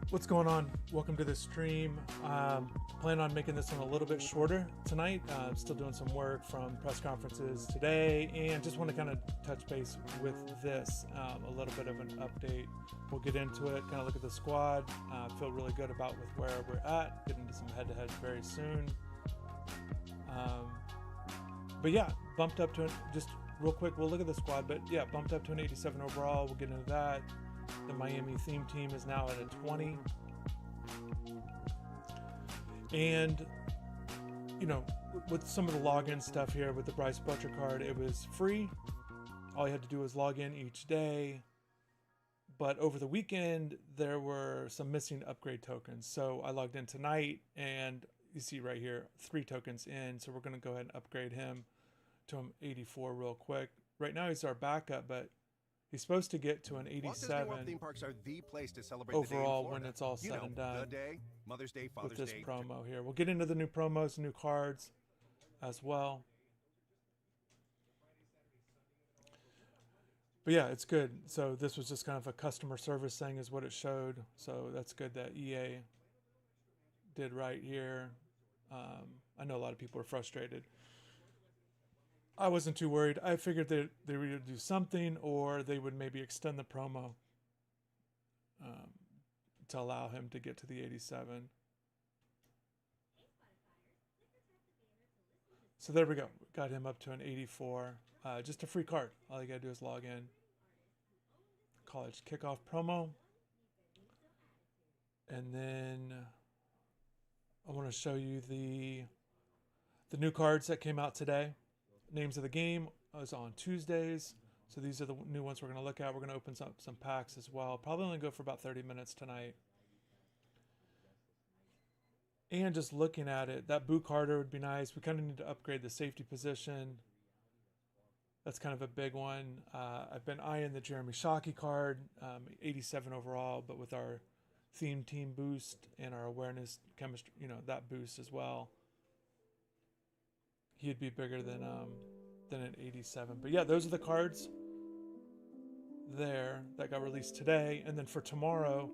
What's going on? Welcome to the stream. Plan on making this one a little bit shorter tonight. Still doing some work from press conferences today, and just want to kind of touch base with this, a little bit of an update. We'll get into it, kind of look at the squad. Feel really good about with where we're at. Get into some head-to-heads very soon. But yeah, bumped up to just real quick. We'll look at the squad, but yeah, bumped up to an 87 overall. We'll get into that. The Miami theme team is now at a 20. And, you know, with some of the login stuff here with the Bryce Butcher card, it was free. All you had to do was log in each day. But over the weekend, there were some missing upgrade tokens. So I logged in tonight, and you see right here, 3 tokens in. So we're going to go ahead and upgrade him to an 84 real quick. Right now he's our backup, but he's supposed to get to an 87 theme parks are the place to celebrate overall the day in when it's all said and done. The day, Mother's Day, Father's with this Day. promo here. We'll get into the new promos, new cards as well. But yeah, it's good. So this was just kind of a customer service thing is what it showed. So that's good that EA did right here. I know a lot of people are frustrated. I wasn't too worried. I figured that they would either do something or they would maybe extend the promo to allow him to get to the 87. So there we go. Got him up to an 84. Just a free card. All you got to do is log in. College kickoff promo. And then I want to show you the new cards that came out today. Names of the game is on Tuesdays. So these are the new ones we're going to look at. We're going to open up some packs as well. Probably only go for about 30 minutes tonight. And just looking at it, that Boo Carter would be nice. We kind of need to upgrade the safety position. That's kind of a big one. I've been eyeing the Jeremy Shockey card, 87 overall, but with our theme team boost and our awareness chemistry, that boost as well. He'd be bigger than an 87. But yeah, those are the cards there that got released today. And then for tomorrow,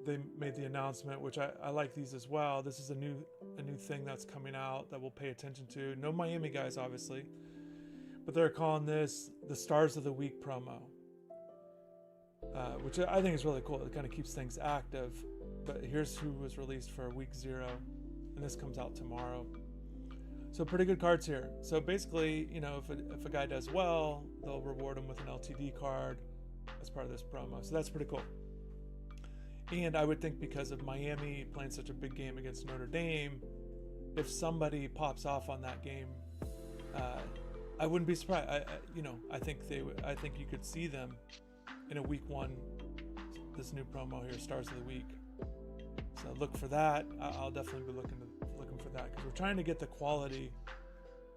they made the announcement, which I like these as well. This is a new thing that's coming out that we'll pay attention to. No Miami guys, obviously, but they're calling this the Stars of the Week promo, which I think is really cool. It kind of keeps things active. But here's who was released for week 0, and this comes out tomorrow. So pretty good cards here. So basically, if a guy does well, they'll reward him with an LTD card as part of this promo. So that's pretty cool. And I would think because of Miami playing such a big game against Notre Dame, if somebody pops off on that game, I wouldn't be surprised. I think you could see them in a week 1. This new promo here, Stars of the Week. So look for that. I'll definitely be looking for that because we're trying to get the quality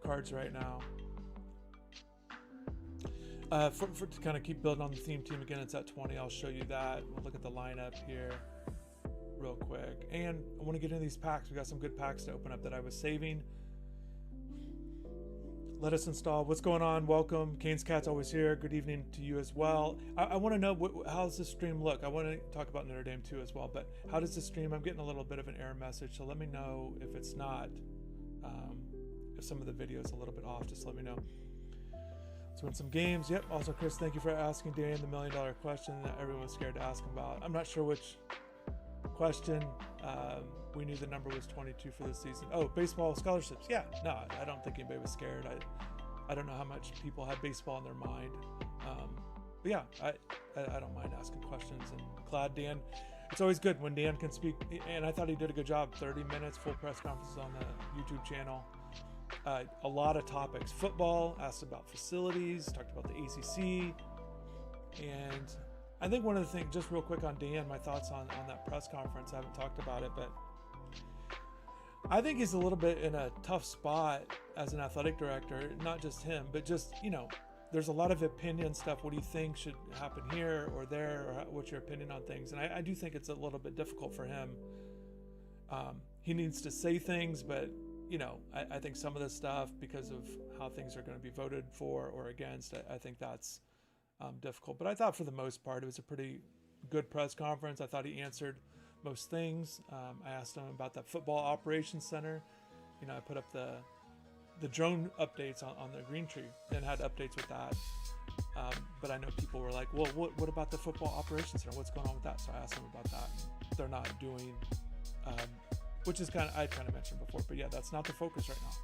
cards right now. For to kind of keep building on the theme team again, it's at 20. I'll show you that. We'll look at the lineup here real quick. And I want to get into these packs. We got some good packs to open up that I was saving. Let us install. What's going on? Welcome. Kane's Cat's always here. Good evening to you as well. I want to know how does this stream look? I want to talk about Notre Dame too as well, but how does this stream? I'm getting a little bit of an error message, so let me know if it's not. If some of the video is a little bit off, just let me know. Let's win some games. Yep. Also, Chris, thank you for asking Dan the $1 million question that everyone's scared to ask about. I'm not sure which question. We knew the number was 22 for this season. Oh, baseball scholarships. Yeah, no, I don't think anybody was scared. I don't know how much people had baseball in their mind. But yeah, I don't mind asking questions. And glad Dan, it's always good when Dan can speak. And I thought he did a good job. 30 minutes, full press conferences on the YouTube channel. A lot of topics. Football, asked about facilities, talked about the ACC. And I think one of the things, just real quick on Dan, my thoughts on that press conference. I haven't talked about it, but I think he's a little bit in a tough spot as an athletic director. Not just him, but just, there's a lot of opinion stuff. What do you think should happen here or there? Or what's your opinion on things? And I do think it's a little bit difficult for him. He needs to say things, but, I think some of this stuff, because of how things are going to be voted for or against, I think that's difficult. But I thought for the most part, it was a pretty good press conference. I thought he answered most things. I asked them about that football operations center. I put up the drone updates on the green tree and had updates with that. But I know people were like, well, what about the football operations center? What's going on with that? So I asked them about that. And they're not doing, which is I kind of mentioned before, but yeah, that's not the focus right now.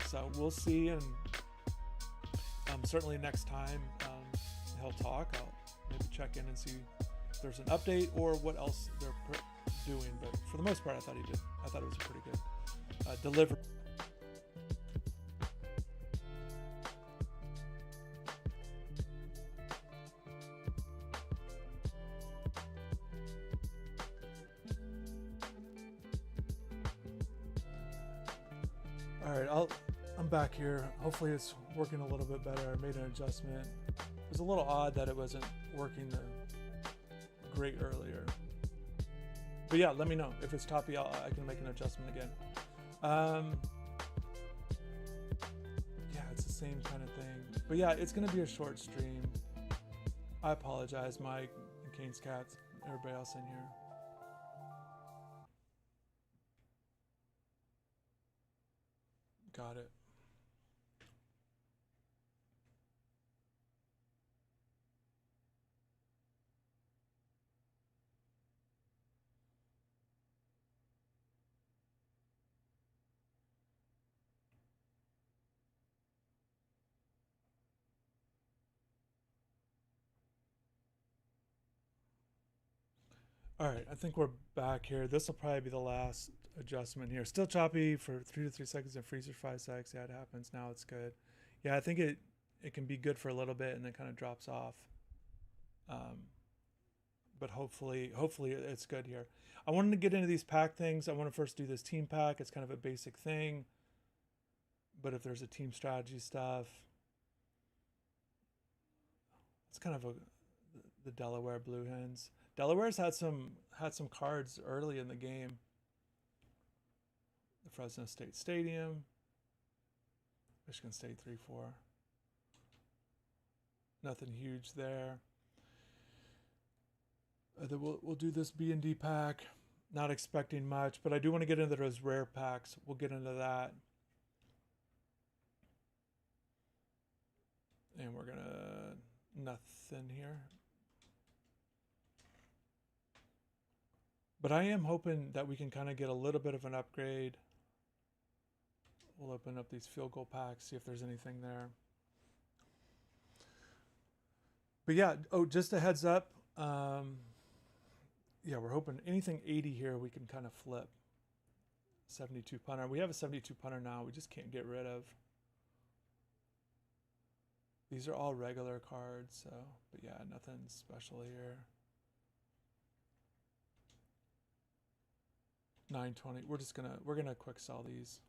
So we'll see. And certainly next time he'll talk, I'll maybe check in and see if there's an update or what else they're doing. But for the most part, I thought he did. I thought it was a pretty good delivery. All right, I'm back here. Hopefully it's working a little bit better. I made an adjustment. It was a little odd that it wasn't working great earlier. But yeah, let me know if it's choppy. I can make an adjustment again. Yeah, it's the same kind of thing. But yeah, it's gonna be a short stream. I apologize, Mike and Kane's Cats, everybody else in here. Got it. All right, I think we're back here. This will probably be the last adjustment here. Still choppy for 3 to 3 seconds and freeze for 5 seconds. Yeah, it happens. Now it's good. Yeah, I think it can be good for a little bit and then kind of drops off. But hopefully it's good here. I wanted to get into these pack things. I want to first do this team pack. It's kind of a basic thing. But if there's a team strategy stuff, it's kind of the Delaware Blue Hens. Delaware's had some cards early in the game. The Fresno State Stadium, Michigan State 3-4. Nothing huge there. Then we'll do this B&D pack. Not expecting much, but I do want to get into those rare packs. We'll get into that. And we're gonna nothing here. But I am hoping that we can kind of get a little bit of an upgrade. We'll open up these field goal packs, see if there's anything there. But yeah, just a heads up. Yeah, we're hoping anything 80 here we can kind of flip. 72 punter. We have a 72 punter now. We just can't get rid of. These are all regular cards, so but yeah, nothing special here. 920. We're gonna quick sell these.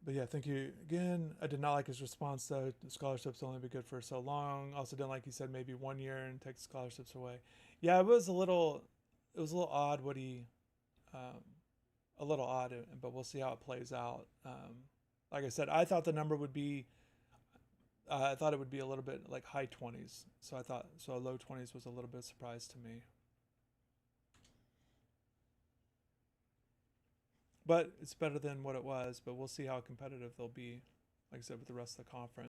But yeah, thank you again. I did not like his response though. The scholarships only be good for so long. Also didn't like he said maybe 1 year and take the scholarships away. Yeah, it was a little odd what he, a little odd, but we'll see how it plays out. Like I said, I thought the number would be, I thought it would be a little bit like high 20s. So low 20s was a little bit of a surprise to me. But it's better than what it was, but we'll see how competitive they'll be, like I said, with the rest of the conference.